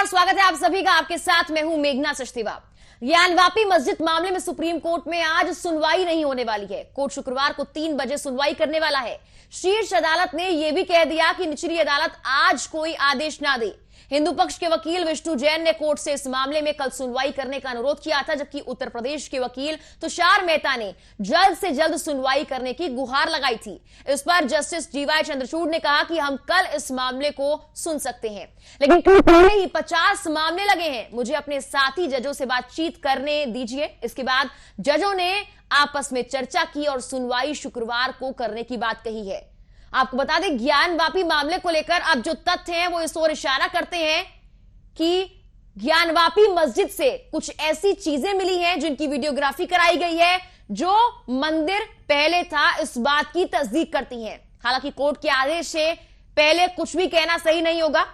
स्वागत है आप सभी का। आपके साथ मैं हूं मेघना सचदेवा। ज्ञानवापी मस्जिद मामले में सुप्रीम कोर्ट में आज सुनवाई नहीं होने वाली है। कोर्ट शुक्रवार को 3 बजे सुनवाई करने वाला है। शीर्ष अदालत ने यह भी कह दिया कि निचली अदालत आज कोई आदेश ना दे। हिंदू पक्ष के वकील विष्णु जैन ने कोर्ट से इस मामले में कल सुनवाई करने का अनुरोध किया था, जबकि उत्तर प्रदेश के वकील तुषार मेहता ने जल्द से जल्द सुनवाई करने की गुहार लगाई थी। इस पर जस्टिस डीवाई चंद्रचूड़ ने कहा कि हम कल इस मामले को सुन सकते हैं, लेकिन पहले ही 50 मामले लगे हैं। मुझे अपने साथी जजों से बातचीत करने दीजिए। इसके बाद जजों ने आपस में चर्चा की और सुनवाई शुक्रवार को करने की बात कही है। आपको बता दें, ज्ञानवापी मामले को लेकर अब जो तथ्य हैं वो इस ओर इशारा करते हैं कि ज्ञानवापी मस्जिद से कुछ ऐसी चीजें मिली हैं जिनकी वीडियोग्राफी कराई गई है जो मंदिर पहले था इस बात की तस्दीक करती हैं। हालांकि कोर्ट के आदेश से पहले कुछ भी कहना सही नहीं होगा।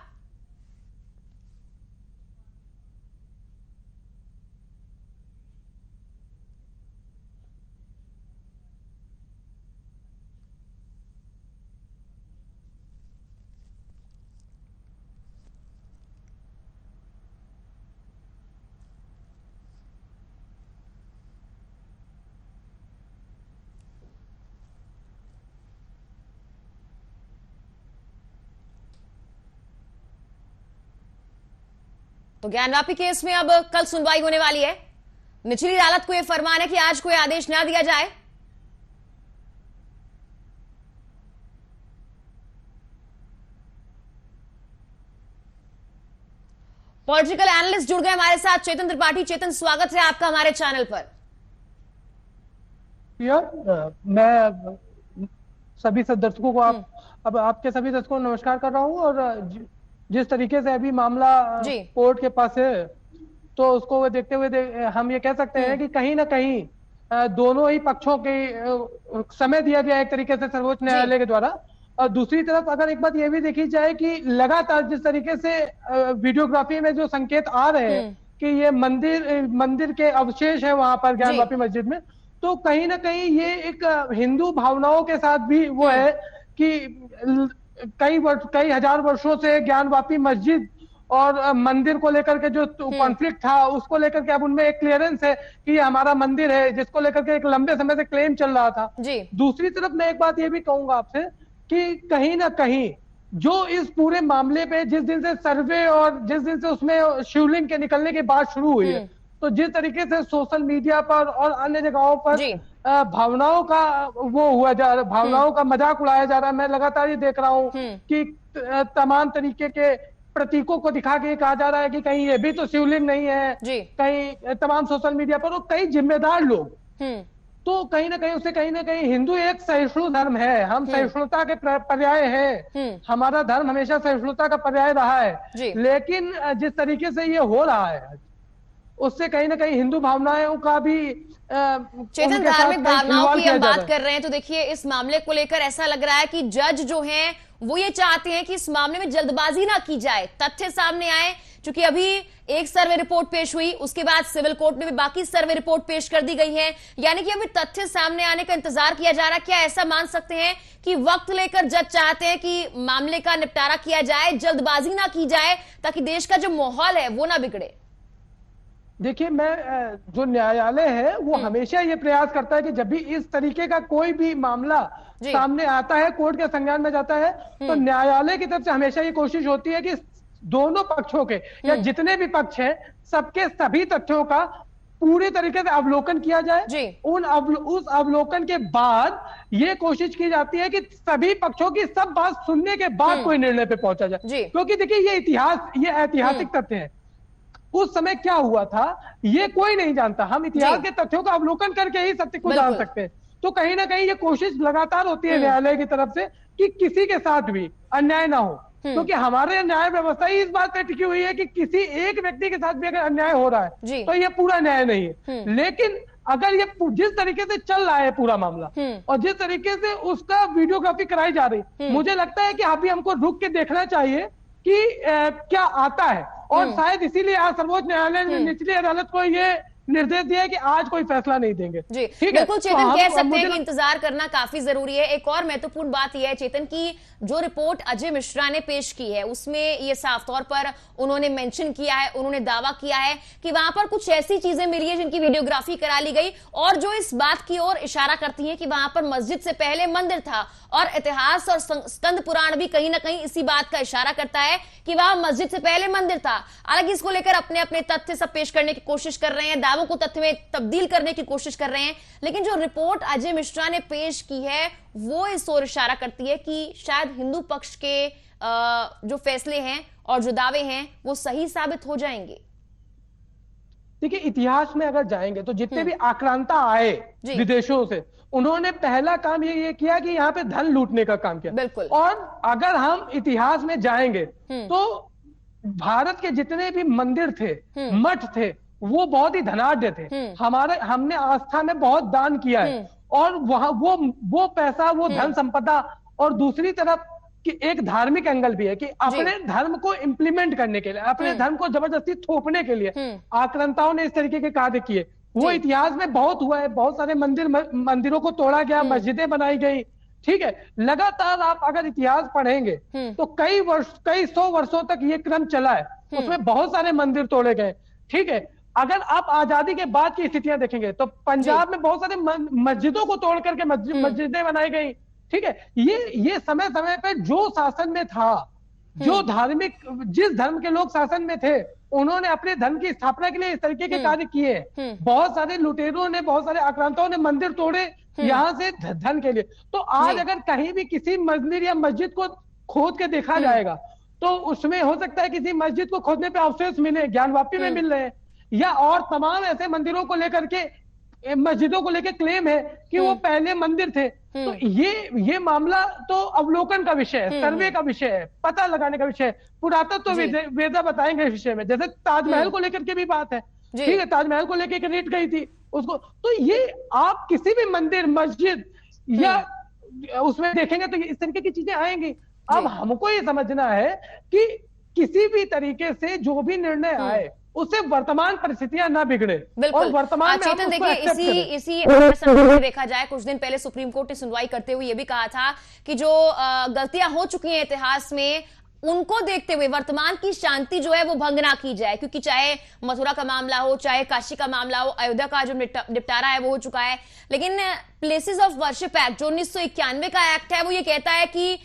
तो ज्ञानवापी केस में अब कल सुनवाई होने वाली है। निचली अदालत को यह फरमान है कि आज कोई आदेश ना दिया जाए। पॉलिटिकल एनालिस्ट जुड़ गए हमारे साथ, चेतन त्रिपाठी। चेतन, स्वागत है आपका हमारे चैनल पर। मैं सभी दर्शकों को अब आपके सभी दर्शकों को नमस्कार कर रहा हूं। और जिस तरीके से अभी मामला कोर्ट के पास है, तो उसको देखते हुए हम ये कह सकते हैं कि कहीं ना कहीं दोनों ही पक्षों के समय दिया गया एक तरीके से सर्वोच्च न्यायालय के द्वारा। और दूसरी तरफ अगर एक बात ये भी देखी जाए कि लगातार जिस तरीके से वीडियोग्राफी में जो संकेत आ रहे हैं कि ये मंदिर के अवशेष है वहां पर ज्ञानवापी मस्जिद में, तो कहीं ना कहीं ये एक हिंदू भावनाओं के साथ भी वो है कि कई हजार वर्षों से ज्ञानवापी मस्जिद और मंदिर को लेकर के जो कॉन्फ्लिक्ट था, उसको लेकर के अब उनमें एक क्लियरेंस है कि ये हमारा मंदिर है, जिसको लेकर के एक लंबे समय से क्लेम चल रहा था। दूसरी तरफ मैं एक बात ये भी कहूंगा आपसे कि कहीं ना कहीं जो इस पूरे मामले पे जिस दिन से सर्वे और जिस दिन से उसमें शिवलिंग के निकलने की बात शुरू हुई है, तो जिस तरीके से सोशल मीडिया पर और अन्य जगहों पर भावनाओं का वो हुआ जा रहा है, भावनाओं का मजाक उड़ाया जा रहा है। मैं लगातार ये देख रहा हूँ कि तमाम तरीके के प्रतीकों को दिखा के कहा जा रहा है कि कहीं ये भी तो शिवलिंग नहीं है, कहीं तमाम सोशल मीडिया पर और कई जिम्मेदार लोग। तो कहीं ना कहीं हिंदू एक सहिष्णु धर्म है, हम सहिष्णुता के पर्याय हैं, हमारा धर्म हमेशा सहिष्णुता का पर्याय रहा है। लेकिन जिस तरीके से ये हो रहा है उससे कहीं ना कहीं हिंदू भावनाओं का भी चेतन, धार्मिक भावनाओं की हम बात कर रहे हैं, तो देखिए इस मामले को लेकर ऐसा लग रहा है कि जज जो हैं वो ये चाहते हैं कि इस मामले में जल्दबाजी ना की जाए, तथ्य सामने आए। क्योंकि अभी एक सर्वे रिपोर्ट पेश हुई, उसके बाद सिविल कोर्ट में भी बाकी सर्वे रिपोर्ट पेश कर दी गई है, यानी कि अभी तथ्य सामने आने का इंतजार किया जा रहा है। क्या ऐसा मान सकते हैं कि वक्त लेकर जज चाहते हैं कि मामले का निपटारा किया जाए, जल्दबाजी ना की जाए, ताकि देश का जो माहौल है वो ना बिगड़े? देखिए, मैं जो न्यायालय है वो हमेशा ये प्रयास करता है कि जब भी इस तरीके का कोई भी मामला सामने आता है, कोर्ट के संज्ञान में जाता है, तो न्यायालय की तरफ से हमेशा ये कोशिश होती है कि दोनों पक्षों के या जितने भी पक्ष हैं सबके सभी तथ्यों का पूरी तरीके से अवलोकन किया जाए। उस अवलोकन के बाद ये कोशिश की जाती है कि सभी पक्षों की सब बात सुनने के बाद कोई निर्णय पे पहुंचा जाए। क्योंकि देखिए ये ऐतिहासिक तथ्य है। उस समय क्या हुआ था ये कोई नहीं जानता, हम इतिहास के तथ्यों का अवलोकन करके ही सत्य को जान सकते हैं। तो कहीं ना कहीं ये कोशिश लगातार होती है न्यायालय की तरफ से कि किसी के साथ भी अन्याय ना हो, क्योंकि हमारे न्याय व्यवस्था ही इस बात पर टिकी हुई है कि किसी एक व्यक्ति के साथ भी अगर अन्याय हो रहा है तो ये पूरा न्याय नहीं है। लेकिन अगर ये जिस तरीके से चल रहा है पूरा मामला और जिस तरीके से उसका वीडियोग्राफी कराई जा रही, मुझे लगता है कि अभी हमको रुक के देखना चाहिए कि क्या आता है। और शायद इसीलिए आज सर्वोच्च न्यायालय ने निचली अदालत को ये निर्देश दिया है कि आज कोई फैसला नहीं देंगे। जी ठीक है, बिल्कुल चेतन, कह सकते हैं कि इंतजार करना काफी जरूरी है। एक और महत्वपूर्ण बात यह है चेतन की जो रिपोर्ट अजय मिश्रा ने पेश की है उसमें ये साफ तौर पर उन्होंने मेंशन किया है, उन्होंने दावा किया है कि वहां पर कुछ ऐसी चीजें मिली है जिनकी वीडियोग्राफी करा ली गई और जो इस बात की ओर इशारा करती है कि वहां पर मस्जिद से पहले मंदिर था। और इतिहास और स्कंद पुराण भी कहीं ना कहीं इसी बात का इशारा करता है कि वहां मस्जिद से पहले मंदिर था। हालांकि इसको लेकर अपने अपने तथ्य सब पेश करने की कोशिश कर रहे हैं, दावों को तथ्य में तब्दील करने की कोशिश कर रहे हैं, लेकिन जो रिपोर्ट अजय मिश्रा ने पेश की है वो इस ओर इशारा करती है कि शायद हिंदू पक्ष के जो फैसले हैं और जो दावे हैं वो सही साबित हो जाएंगे। देखिए, इतिहास में अगर जाएंगे तो जितने भी आक्रांता आए विदेशों से, उन्होंने पहला काम ये किया कि यहाँ पे धन लूटने का काम किया। बिल्कुल। और अगर हम इतिहास में जाएंगे तो भारत के जितने भी मंदिर थे, मठ थे, वो बहुत ही धनाढ्य थे। हमने आस्था में बहुत दान किया है और वहां वो पैसा, वो धन संपदा, और दूसरी तरफ कि एक धार्मिक एंगल भी है कि अपने धर्म को इंप्लीमेंट करने के लिए, अपने धर्म को जबरदस्ती थोपने के लिए आक्रांताओं ने इस तरीके के कार्य किए। वो इतिहास में बहुत हुआ है, बहुत सारे मंदिरों को तोड़ा गया, मस्जिदें बनाई गई। ठीक है, लगातार आप अगर इतिहास पढ़ेंगे तो कई सौ वर्षों तक ये क्रम चला है, उसमें बहुत सारे मंदिर तोड़े गए। ठीक है, अगर आप आजादी के बाद की स्थितियां देखेंगे तो पंजाब में बहुत सारे मस्जिदों को तोड़ करके मस्जिदें बनाई गई। ठीक है, ये समय समय पे जो शासन में था, जो धार्मिक, जिस धर्म के लोग शासन में थे, उन्होंने अपने धर्म की स्थापना के लिए इस तरीके के कार्य किए। बहुत सारे लुटेरों ने, बहुत सारे आक्रांताओं ने मंदिर तोड़े यहां से धन के लिए। तो आज अगर कहीं भी किसी मंदिर या मस्जिद को खोद के देखा जाएगा तो उसमें हो सकता है किसी मस्जिद को खोदने पे अवशेष मिले, ज्ञानवापी में मिल रहे हैं, या और तमाम ऐसे मंदिरों को लेकर के, मस्जिदों को लेकर क्लेम है कि वो पहले मंदिर थे। तो ये मामला तो अवलोकन का विषय है, सर्वे का विषय है, पता लगाने का विषय है, पुरातत्व वेदा बताएंगे इस विषय में। जैसे ताजमहल को लेकर के भी बात है। ठीक है, ताजमहल को लेकर एक रेट गई थी उसको, तो ये आप किसी भी मंदिर, मस्जिद या उसमें देखेंगे तो इस तरीके की चीजें आएंगी। अब हमको ये समझना है कि किसी भी तरीके से जो भी निर्णय आए उससे वर्तमान परिस्थितियां ना बिगड़े और वर्तमान में चेतन देखिए इसी संदर्भ में देखा जाए, कुछ दिन पहले सुप्रीम कोर्ट ने सुनवाई करते हुए ये भी कहा था कि जो गलतियां हो चुकी हैं इतिहास में उनको देखते हुए वर्तमान की शांति जो है वो भंग ना की जाए, क्योंकि चाहे मथुरा का मामला हो, चाहे काशी का मामला हो, अयोध्या का जो निपटारा है वो हो चुका है, लेकिन प्लेसेस ऑफ वर्शिप एक्ट जो 1991 का एक्ट है वो ये कहता है कि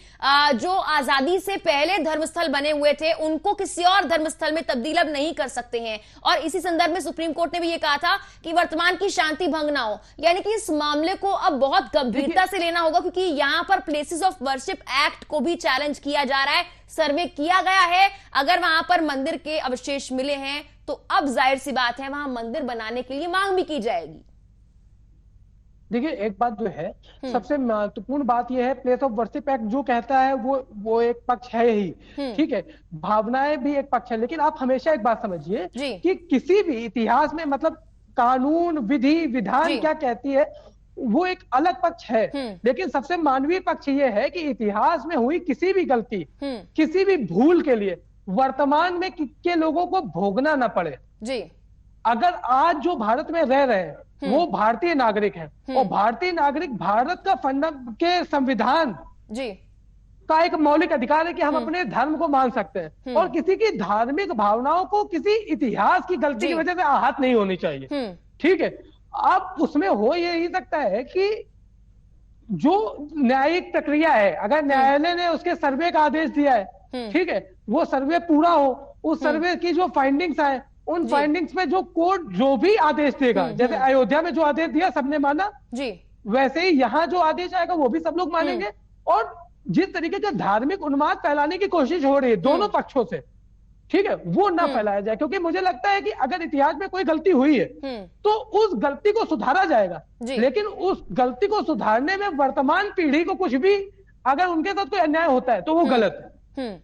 जो आजादी से पहले धर्मस्थल बने हुए थे उनको किसी और धर्मस्थल में तब्दील अब नहीं कर सकते हैं। और इसी संदर्भ में सुप्रीम कोर्ट ने भी ये कहा था कि वर्तमान की शांति भंग ना हो, यानी कि इस मामले को अब बहुत गंभीरता से लेना होगा, क्योंकि यहां पर प्लेसेस ऑफ वर्शिप एक्ट को भी चैलेंज किया जा रहा है। सर्वे किया गया है, अगर वहां पर मंदिर के अवशेष मिले हैं तो अब जाहिर सी बात है वहां मंदिर बनाने के लिए मांग भी की जाएगी। देखिए, एक बात जो है सबसे महत्वपूर्ण बात यह है, प्लेस ऑफ वर्शिप एक्ट जो कहता है वो एक पक्ष है ही। ठीक है, भावनाएं भी एक पक्ष है, लेकिन आप हमेशा एक बात समझिए कि किसी भी इतिहास में मतलब कानून, विधि, विधान क्या कहती है वो एक अलग पक्ष है, लेकिन सबसे मानवीय पक्ष ये है कि इतिहास में हुई किसी भी गलती, किसी भी भूल के लिए वर्तमान में के लोगों को भोगना ना पड़े। जी, अगर आज जो भारत में रह रहे हैं वो भारतीय नागरिक हैं और भारतीय नागरिक भारत का के संविधान का एक मौलिक अधिकार है कि हम अपने धर्म को मान सकते हैं और किसी की धार्मिक भावनाओं को किसी इतिहास की गलती की वजह से आहत नहीं होनी चाहिए। ठीक है, अब उसमें हो यही सकता है कि जो न्यायिक प्रक्रिया है, अगर न्यायालय ने उसके सर्वे का आदेश दिया है, ठीक है, वो सर्वे पूरा हो, उस सर्वे की जो फाइंडिंग्स आए, उन फाइंडिंग्स में जो कोर्ट जो भी आदेश देगा, जैसे अयोध्या में जो आदेश दिया सबने माना जी, वैसे ही यहाँ जो आदेश आएगा वो भी सब लोग मानेंगे। और जिस तरीके का धार्मिक उन्माद फैलाने की कोशिश हो रही है दोनों पक्षों से, ठीक है, वो ना फैलाया जाए, क्योंकि मुझे लगता है कि अगर इतिहास में कोई गलती हुई है तो उस गलती को सुधारा जाएगा, लेकिन उस गलती को सुधारने में वर्तमान पीढ़ी को कुछ भी अगर उनके साथ कोई अन्याय होता है तो वो गलत है।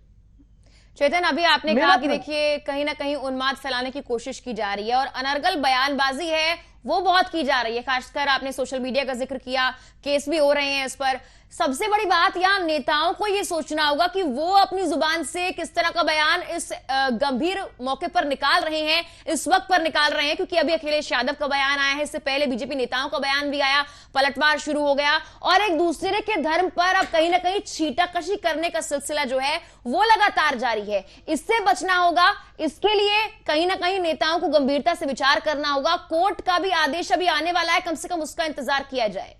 चेतन, अभी आपने कहा कि देखिए कहीं ना कहीं उन्माद फैलाने की कोशिश की जा रही है और अनर्गल बयानबाजी है वो बहुत की जा रही है। खासकर आपने सोशल मीडिया का जिक्र किया, केस भी हो रहे हैं इस पर। सबसे बड़ी बात यहाँ नेताओं को ये सोचना होगा कि वो अपनी जुबान से किस तरह का बयान इस गंभीर मौके पर निकाल रहे हैं, इस वक्त पर निकाल रहे हैं, क्योंकि अभी अखिलेश यादव का बयान आया है, इससे पहले बीजेपी नेताओं का बयान भी आया, पलटवार शुरू हो गया और एक दूसरे के धर्म पर अब कहीं ना कहीं छीटाकशी करने का सिलसिला जो है वो लगातार जारी है। इससे बचना होगा। इसके लिए कहीं ना कहीं नेताओं को गंभीरता से विचार करना होगा। कोर्ट का भी आदेश अभी आने वाला है, कम से कम उसका इंतजार किया जाए।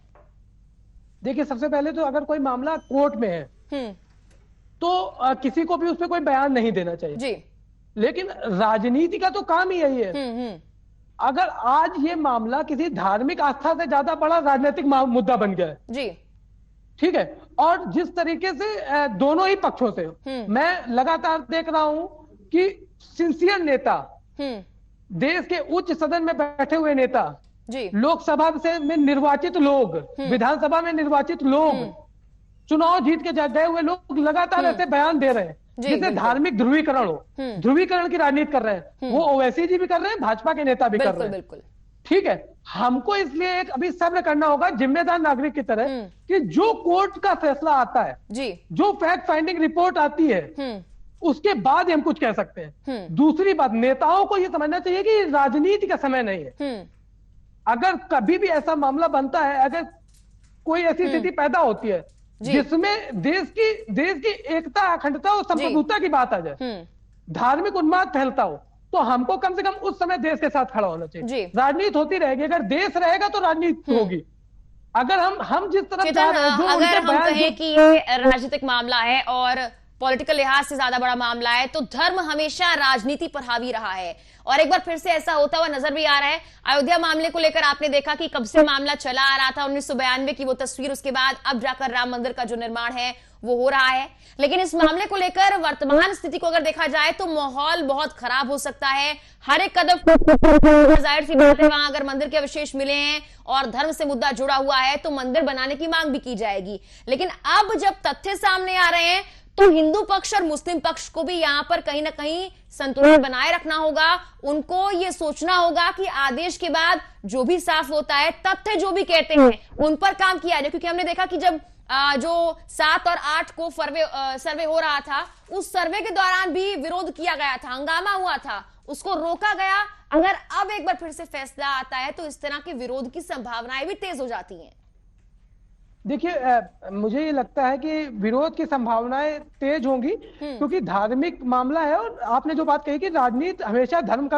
देखिए, सबसे पहले तो अगर कोई मामला कोर्ट में है तो किसी को भी उस पर कोई बयान नहीं देना चाहिए जी। लेकिन राजनीति का तो काम ही यही है। अगर आज ये मामला किसी धार्मिक आस्था से ज्यादा बड़ा राजनीतिक मुद्दा बन गया है जी, ठीक है, और जिस तरीके से दोनों ही पक्षों से मैं लगातार देख रहा हूं कि सिंसियर नेता, देश के उच्च सदन में बैठे हुए नेता, जी, लोकसभा से में निर्वाचित लोग, विधानसभा में निर्वाचित लोग, चुनाव जीत के गए हुए लोग लगातार ऐसे बयान दे रहे हैं जिससे धार्मिक ध्रुवीकरण हो, ध्रुवीकरण की राजनीति कर रहे हैं। वो ओवैसी जी भी कर रहे हैं, भाजपा के नेता भी कर रहे हैं। बिल्कुल। ठीक है, हमको इसलिए एक अभी सब्र करना होगा जिम्मेदार नागरिक की तरह कि जो कोर्ट का फैसला आता है जी, जो फैक्ट फाइंडिंग रिपोर्ट आती है उसके बाद हम कुछ कह सकते हैं। दूसरी बात, नेताओं को यह समझना चाहिए कि राजनीति का समय नहीं है। अगर कभी भी ऐसा मामला बनता है, अगर कोई ऐसी स्थिति पैदा होती है जिसमें देश की एकता, अखंडता और संप्रभुता की बात आ जाए, धार्मिक उन्माद फैलता हो, तो हमको कम से कम उस समय देश के साथ खड़ा होना चाहिए। राजनीति होती रहेगी, अगर देश रहेगा तो राजनीति होगी। अगर हम जिस तरफ जा रहे हैं, जो अगर हम कहें कि ये राजनीतिक मामला है और पॉलिटिकल लिहाज से ज्यादा बड़ा मामला है, तो धर्म हमेशा राजनीति पर हावी रहा है और एक बार फिर से ऐसा होता हुआ नजर भी आ रहा है। अयोध्या मामले को लेकर आपने देखा कि कब से मामला चला आ रहा था, 1992 की वो तस्वीर, उसके बाद अब जाकर राम मंदिर का जो निर्माण है वो हो रहा है। लेकिन इस मामले को लेकर वर्तमान स्थिति को अगर देखा जाए तो माहौल बहुत खराब हो सकता है। हर एक कदम, जाहिर सी बात है, वहां अगर मंदिर के अवशेष मिले हैं और धर्म से मुद्दा जुड़ा हुआ है तो मंदिर बनाने की मांग भी की जाएगी। लेकिन अब जब तथ्य सामने आ रहे हैं तो हिंदू पक्ष और मुस्लिम पक्ष को भी यहां पर कहीं ना कहीं संतुलन बनाए रखना होगा। उनको यह सोचना होगा कि आदेश के बाद जो भी साफ होता है, तथ्य जो भी कहते हैं, उन पर काम किया जाए। क्योंकि हमने देखा कि जब जो 7 और 8 को सर्वे हो रहा था, उस सर्वे के दौरान भी विरोध किया गया था, हंगामा हुआ था, उसको रोका गया। अगर अब एक बार फिर से फैसला आता है तो इस तरह के विरोध की संभावनाएं भी तेज हो जाती हैं। देखिए, मुझे ये लगता है कि विरोध की संभावनाएं तेज होंगी क्योंकि धार्मिक मामला है और आपने जो बात कही कि राजनीति हमेशा धर्म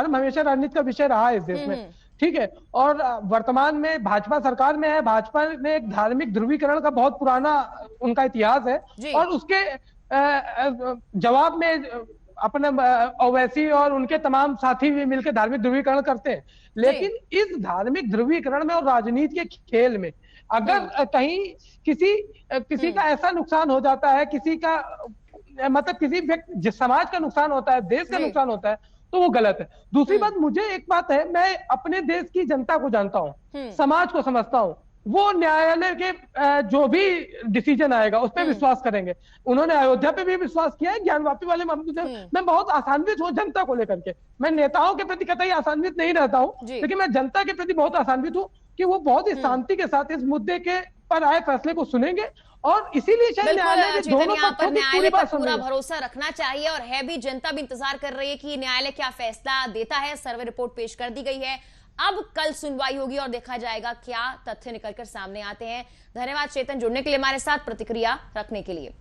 हमेशा राजनीति का विषय रहा है इस देश में, ठीक है। और वर्तमान में भाजपा सरकार में है, भाजपा में एक धार्मिक ध्रुवीकरण का बहुत पुराना उनका इतिहास है और उसके जवाब में अपने ओवैसी और उनके तमाम साथी भी मिलकर धार्मिक ध्रुवीकरण करते हैं। लेकिन इस धार्मिक ध्रुवीकरण में और राजनीति के खेल में अगर कहीं किसी का ऐसा नुकसान हो जाता है, किसी का मतलब किसी व्यक्ति, जिस समाज का नुकसान होता है, देश का नुकसान होता है, तो वो गलत है। दूसरी बात, मुझे एक बात है, मैं अपने देश की जनता को जानता हूं, समाज को समझता हूं, वो न्यायालय के जो भी डिसीजन आएगा उस पर विश्वास करेंगे। उन्होंने अयोध्या पे भी विश्वास किया है, ज्ञान वापी वाले मामले में मैं बहुत आसान्वित हूँ जनता को लेकर के। मैं नेताओं के प्रति कतई आसान्वित नहीं रहता हूँ, लेकिन मैं जनता के प्रति बहुत आसान्वित हूँ कि वो बहुत ही शांति के साथ इस मुद्दे के पर आए फैसले को सुनेंगे और इसीलिए शायद न्यायालय के दोनों पक्षों की पूरी बात सुनेंगे। पूरा भरोसा रखना चाहिए और है भी, जनता भी इंतजार कर रही है कि न्यायालय क्या फैसला देता है। सर्वे रिपोर्ट पेश कर दी गई है, अब कल सुनवाई होगी और देखा जाएगा क्या तथ्य निकलकर सामने आते हैं। धन्यवाद चेतन, जुड़ने के लिए हमारे साथ, प्रतिक्रिया रखने के लिए।